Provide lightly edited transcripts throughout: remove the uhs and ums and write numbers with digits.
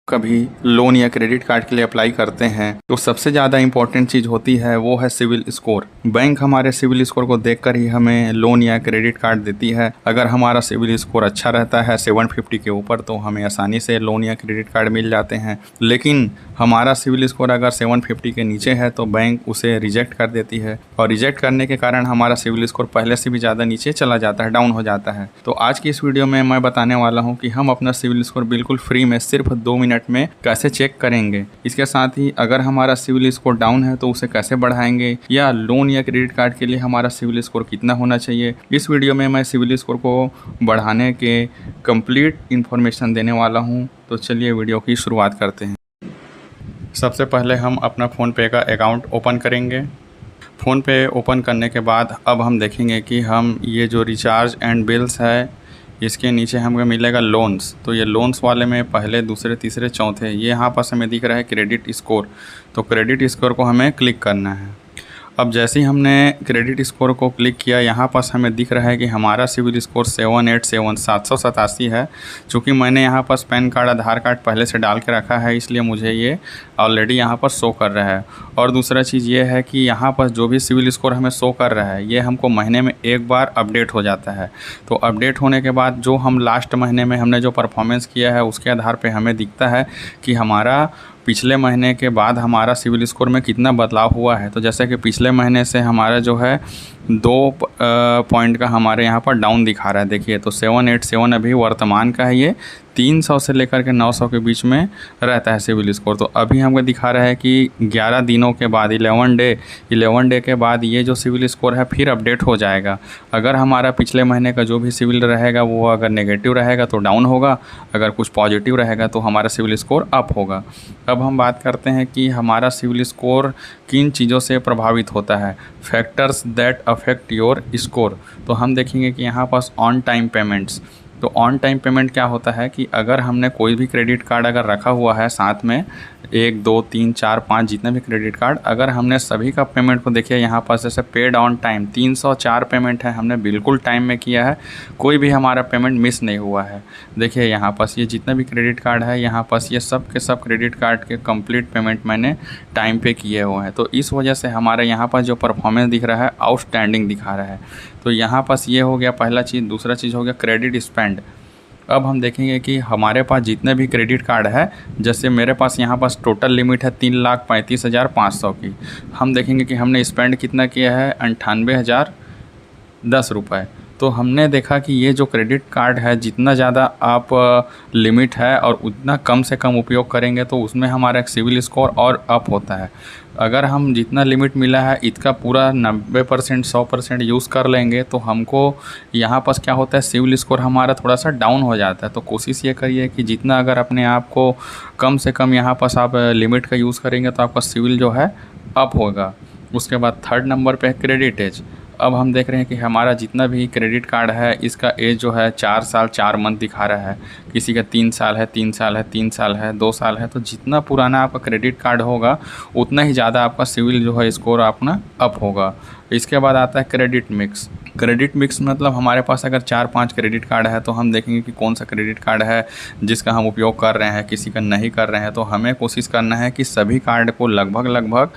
कभी लोन या credit card के लिए अप्लाई करते हैं तो सबसे ज़्यादा इम्पोर्टेंट चीज़ होती है वो है सिविल स्कोर। बैंक हमारे सिविल स्कोर को देखकर ही हमें लोन या क्रेडिट कार्ड देती है। अगर हमारा सिविल स्कोर अच्छा रहता है 750 के ऊपर तो हमें आसानी से लोन या क्रेडिट कार्ड मिल जाते हैं, लेकिन हमारा सिविल स्कोर अगर 750 के नीचे है तो बैंक उसे रिजेक्ट कर देती है और रिजेक्ट करने के कारण हमारा सिविल स्कोर पहले से भी ज़्यादा नीचे चला जाता है, डाउन हो जाता है। तो आज की इस वीडियो में मैं बताने वाला हूँ कि हम अपना सिविल स्कोर बिल्कुल फ्री में सिर्फ 2 मिनट में कैसे चेक करेंगे। इसके साथ ही अगर हमारा सिविल स्कोर डाउन है तो उसे कैसे बढ़ाएंगे, या लोन या क्रेडिट कार्ड के लिए हमारा सिविल स्कोर कितना होना चाहिए। इस वीडियो में मैं सिविल स्कोर को बढ़ाने के कंप्लीट इन्फॉर्मेशन देने वाला हूँ। तो चलिए वीडियो की शुरुआत करते हैं। सबसे पहले हम अपना फ़ोनपे का अकाउंट ओपन करेंगे। फ़ोनपे ओपन करने के बाद अब हम देखेंगे कि हम ये जो रिचार्ज एंड बिल्स है इसके नीचे हमें मिलेगा लोन्स। तो ये लोन्स वाले में पहले, दूसरे, तीसरे, चौथे, ये यहाँ पास हमें दिख रहा है क्रेडिट स्कोर। तो क्रेडिट स्कोर को हमें क्लिक करना है। अब जैसे ही हमने क्रेडिट स्कोर को क्लिक किया, यहाँ पास हमें दिख रहा है कि हमारा सिविल स्कोर 787 है। चूँकि मैंने यहाँ पास पैन कार्ड, आधार कार्ड पहले से डाल के रखा है, इसलिए मुझे ये ऑलरेडी यहाँ पर शो कर रहा है। और दूसरा चीज़ ये है कि यहाँ पर जो भी सिविल स्कोर हमें शो कर रहा है ये हमको महीने में एक बार अपडेट हो जाता है। तो अपडेट होने के बाद जो हम लास्ट महीने में हमने जो परफॉर्मेंस किया है उसके आधार पर हमें दिखता है कि हमारा पिछले महीने के बाद हमारा सिविल स्कोर में कितना बदलाव हुआ है। तो जैसे कि पिछले महीने से हमारा जो है 2 पॉइंट का हमारे यहाँ पर डाउन दिखा रहा है। देखिए, तो 787 अभी वर्तमान का है। ये 300 से लेकर के 900 के बीच में रहता है सिविल स्कोर। तो अभी हमको दिखा रहा है कि 11 दिनों के बाद 11 डे के बाद ये जो सिविल स्कोर है फिर अपडेट हो जाएगा। अगर हमारा पिछले महीने का जो भी सिविल रहेगा वो अगर नेगेटिव रहेगा तो डाउन होगा, अगर कुछ पॉजिटिव रहेगा तो हमारा सिविल स्कोर अप होगा। अब हम बात करते हैं कि हमारा सिविल स्कोर किन चीज़ों से प्रभावित होता है, factors that affect your score. तो हम देखेंगे कि यहाँ पास ऑन टाइम पेमेंट्स। तो ऑन टाइम पेमेंट क्या होता है कि अगर हमने कोई भी क्रेडिट कार्ड अगर रखा हुआ है साथ में 1, 2, 3, 4, 5 जितने भी क्रेडिट कार्ड, अगर हमने सभी का पेमेंट को देखिए यहाँ पास जैसे पेड ऑन टाइम 304 पेमेंट है, हमने बिल्कुल टाइम में किया है, कोई भी हमारा पेमेंट मिस नहीं हुआ है। देखिए यहाँ पास ये जितने भी क्रेडिट कार्ड है यहाँ पास ये सब के सब क्रेडिट कार्ड के कंप्लीट पेमेंट मैंने टाइम पे किए हुए हैं। तो इस वजह से हमारे यहाँ पास जो परफॉर्मेंस दिख रहा है आउटस्टैंडिंग दिखा रहा है। तो यहाँ पास ये हो गया पहला चीज़। दूसरा चीज़ हो गया क्रेडिट स्पेंड। अब हम देखेंगे कि हमारे पास जितने भी क्रेडिट कार्ड है, जैसे मेरे पास यहाँ पास टोटल लिमिट है 3,35,500 की। हम देखेंगे कि हमने स्पेंड कितना किया है 98,010 रुपये। तो हमने देखा कि ये जो क्रेडिट कार्ड है जितना ज़्यादा आप लिमिट है और उतना कम से कम उपयोग करेंगे तो उसमें हमारा एक सिविल स्कोर और अप होता है। अगर हम जितना लिमिट मिला है इसका पूरा 90% 100% यूज़ कर लेंगे तो हमको यहाँ पास क्या होता है, सिविल स्कोर हमारा थोड़ा सा डाउन हो जाता है। तो कोशिश ये करिए कि जितना अगर अपने आप को कम से कम यहाँ पास आप लिमिट का यूज़ करेंगे तो आपका सिविल जो है अप होगा। उसके बाद थर्ड नंबर पे है क्रेडिट एज। अब हम देख रहे हैं कि हमारा जितना भी क्रेडिट कार्ड है इसका एज जो है 4 साल 4 मंथ दिखा रहा है, किसी का 3 साल है, 3 साल है, 3 साल है, 2 साल है। तो जितना पुराना आपका क्रेडिट कार्ड होगा उतना ही ज़्यादा आपका सिविल जो है स्कोर अपना अप होगा। इसके बाद आता है क्रेडिट मिक्स। क्रेडिट मिक्स मतलब हमारे पास अगर 4-5 क्रेडिट कार्ड है तो हम देखेंगे कि कौन सा क्रेडिट कार्ड है जिसका हम उपयोग कर रहे हैं, किसी का नहीं कर रहे हैं। तो हमें कोशिश करना है कि सभी कार्ड को लगभग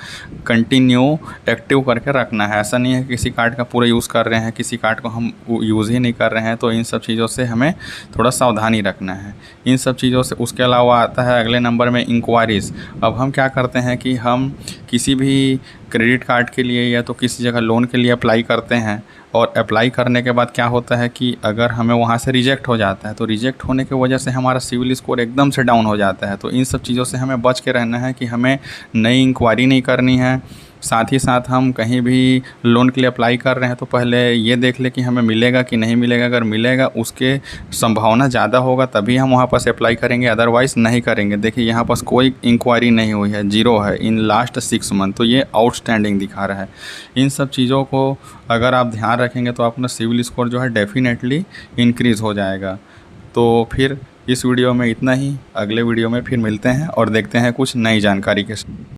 कंटिन्यू एक्टिव करके रखना है। ऐसा नहीं है कि किसी कार्ड का पूरा यूज़ कर रहे हैं, किसी कार्ड को हम यूज़ ही नहीं कर रहे हैं। तो इन सब चीज़ों से हमें थोड़ा सावधानी रखना है, इन सब चीज़ों से। उसके अलावा आता है अगले नंबर में इंक्वायरीज़। अब हम क्या करते हैं कि हम किसी भी क्रेडिट कार्ड के लिए या तो किसी जगह लोन के लिए अप्लाई करते हैं, और अप्लाई करने के बाद क्या होता है कि अगर हमें वहाँ से रिजेक्ट हो जाता है तो रिजेक्ट होने की वजह से हमारा सिविल स्कोर एकदम से डाउन हो जाता है। तो इन सब चीज़ों से हमें बच के रहना है कि हमें नई इंक्वायरी नहीं करनी है। साथ ही साथ हम कहीं भी लोन के लिए अप्लाई कर रहे हैं तो पहले ये देख ले कि हमें मिलेगा कि नहीं मिलेगा। अगर मिलेगा उसके संभावना ज़्यादा होगा तभी हम वहाँ पर अप्लाई करेंगे, अदरवाइज़ नहीं करेंगे। देखिए यहाँ पास कोई इंक्वायरी नहीं हुई है, 0 है इन लास्ट 6 मंथ। तो ये आउटस्टैंडिंग दिखा रहा है। इन सब चीज़ों को अगर आप ध्यान रखेंगे तो अपना सिविल स्कोर जो है डेफिनेटली इंक्रीज़ हो जाएगा। तो फिर इस वीडियो में इतना ही। अगले वीडियो में फिर मिलते हैं और देखते हैं कुछ नई जानकारी के साथ।